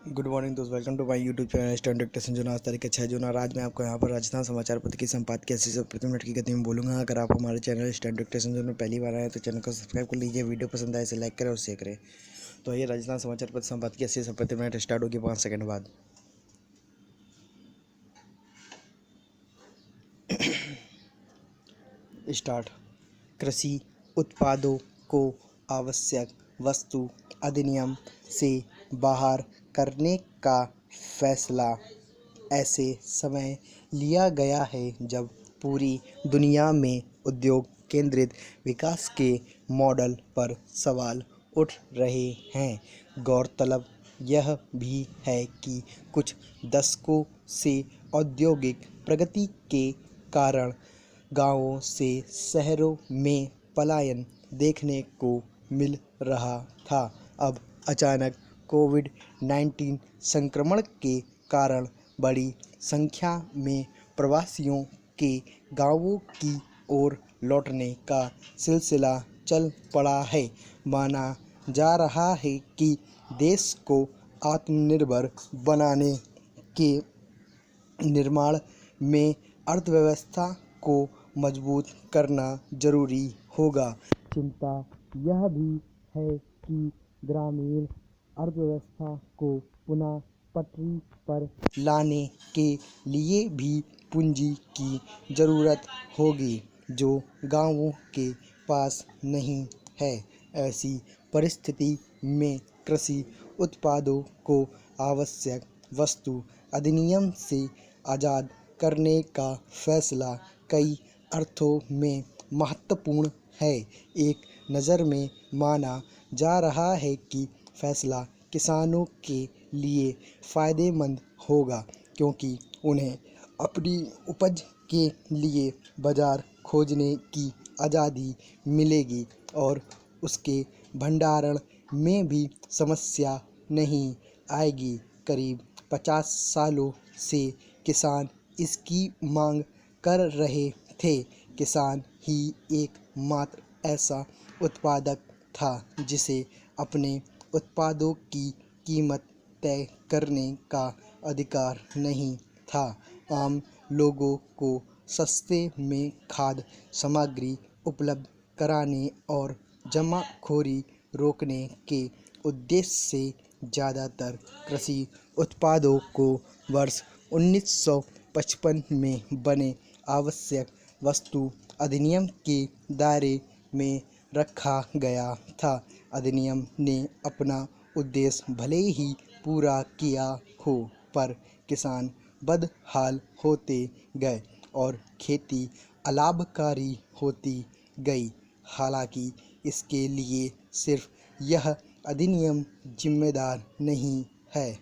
Good morning दोस्त, welcome to my YouTube channel standard टेक्शन। जो आज तारीख 6 जून। आज मैं आपको यहाँ पर राजस्थान समाचार पत्र की संपादकीय 80 से प्रति मिनट की गति में बोलूँगा। अगर आप हमारे चैनल स्टैंडर्ड टेक्शन जो में पहली बार आए हैं तो चैनल को सब्सक्राइब कर लीजिए। वीडियो पसंद आए इसे लाइक करें और शेयर करें। तो ये राजस्थान समाचार पत्र संपादकीय 80 से प्रति मिनट स्टार्ट होगी 5 सेकंड बाद। स्टार्ट। कृषि उत्पादों को आवश्यक वस्तु अधिनियम से बाहर करने का फैसला ऐसे समय लिया गया है जब पूरी दुनिया में उद्योग केंद्रित विकास के मॉडल पर सवाल उठ रहे हैं। गौरतलब यह भी है कि कुछ दशकों से औद्योगिक प्रगति के कारण गांवों से शहरों में पलायन देखने को मिल रहा था। अब अचानक कोविड-19 संक्रमण के कारण बड़ी संख्या में प्रवासियों के गांवों की ओर लौटने का सिलसिला चल पड़ा है। माना जा रहा है कि देश को आत्मनिर्भर बनाने के निर्माण में अर्थव्यवस्था को मजबूत करना जरूरी होगा। चिंता यह भी है कि ग्रामीण अर्थव्यवस्था को पुनः पटरी पर लाने के लिए भी पूंजी की जरूरत होगी, जो गांवों के पास नहीं है। ऐसी परिस्थिति में कृषि उत्पादों को आवश्यक वस्तु अधिनियम से आज़ाद करने का फैसला कई अर्थों में महत्वपूर्ण है। एक नज़र में माना जा रहा है कि फैसला किसानों के लिए फ़ायदेमंद होगा, क्योंकि उन्हें अपनी उपज के लिए बाज़ार खोजने की आज़ादी मिलेगी और उसके भंडारण में भी समस्या नहीं आएगी। करीब 50 सालों से किसान इसकी मांग कर रहे थे। किसान ही एकमात्र ऐसा उत्पादक था जिसे अपने उत्पादों की कीमत तय करने का अधिकार नहीं था। आम लोगों को सस्ते में खाद्य सामग्री उपलब्ध कराने और जमाखोरी रोकने के उद्देश्य से ज़्यादातर कृषि उत्पादों को वर्ष 1955 में बने आवश्यक वस्तु अधिनियम के दायरे में रखा गया था। अधिनियम ने अपना उद्देश्य भले ही पूरा किया हो, पर किसान बदहाल होते गए और खेती अलाभकारी होती गई। हालांकि इसके लिए सिर्फ यह अधिनियम जिम्मेदार नहीं है।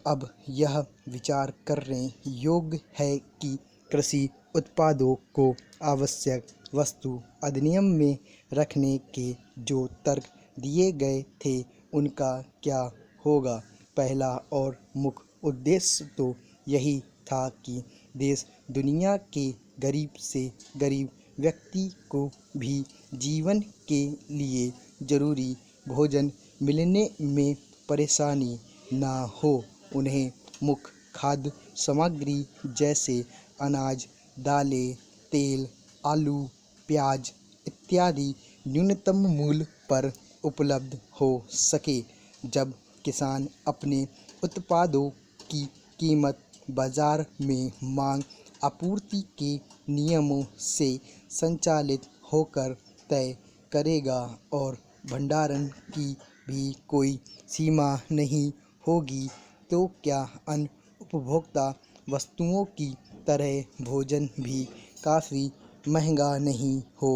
अब यह विचार करने योग्य है कि कृषि उत्पादों को आवश्यक वस्तु अधिनियम में रखने के जो तर्क दिए गए थे उनका क्या होगा। पहला और मुख्य उद्देश्य तो यही था कि देश दुनिया के गरीब से गरीब व्यक्ति को भी जीवन के लिए जरूरी भोजन मिलने में परेशानी ना हो। उन्हें मुख्य खाद्य सामग्री जैसे अनाज, दालें, तेल, आलू, प्याज इत्यादि न्यूनतम मूल्य पर उपलब्ध हो सके। जब किसान अपने उत्पादों की कीमत बाजार में मांग आपूर्ति के नियमों से संचालित होकर तय करेगा और भंडारण की भी कोई सीमा नहीं होगी, तो क्या अन्य उपभोक्ता वस्तुओं की तरह भोजन भी काफ़ी महंगा नहीं हो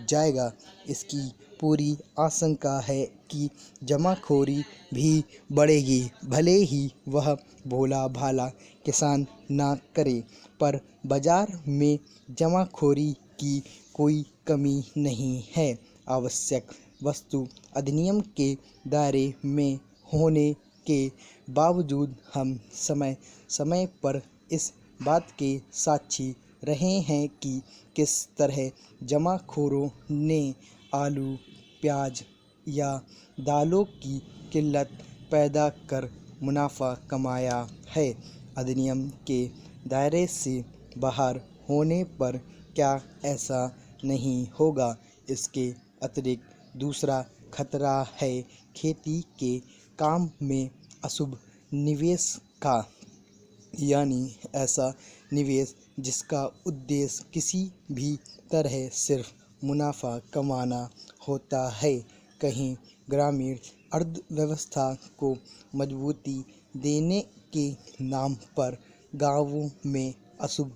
जाएगा। इसकी पूरी आशंका है कि जमाखोरी भी बढ़ेगी। भले ही वह भोला भाला किसान ना करे, पर बाजार में जमाखोरी की कोई कमी नहीं है। आवश्यक वस्तु अधिनियम के दायरे में होने के बावजूद हम समय समय पर इस बात के साक्षी रहे हैं कि किस तरह जमाखोरों ने आलू, प्याज, या दालों की किल्लत पैदा कर मुनाफा कमाया है। अधिनियम के दायरे से बाहर होने पर क्या ऐसा नहीं होगा? इसके अतिरिक्त दूसरा खतरा है खेती के काम में अशुभ निवेश का, यानी ऐसा निवेश जिसका उद्देश्य किसी भी तरह सिर्फ मुनाफा कमाना होता है। कहीं ग्रामीण अर्थव्यवस्था को मजबूती देने के नाम पर गांवों में अशुभ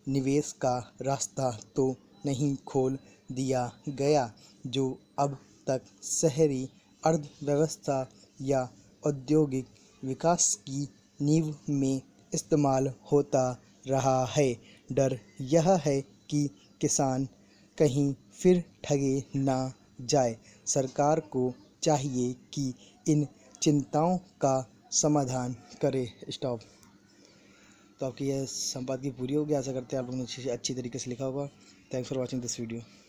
निवेश का रास्ता तो नहीं खोल दिया गया, जो अब तक शहरी अर्थव्यवस्था या औद्योगिक विकास की नींव में इस्तेमाल होता रहा है। डर यह है कि किसान कहीं फिर ठगे ना जाए। सरकार को चाहिए कि इन चिंताओं का समाधान करे। स्टॉप। तो आपकी यह संपादकीय पूरी होगी। आशा करते हैं आप लोगों ने अच्छी तरीके से लिखा होगा। Thanks for watching this video.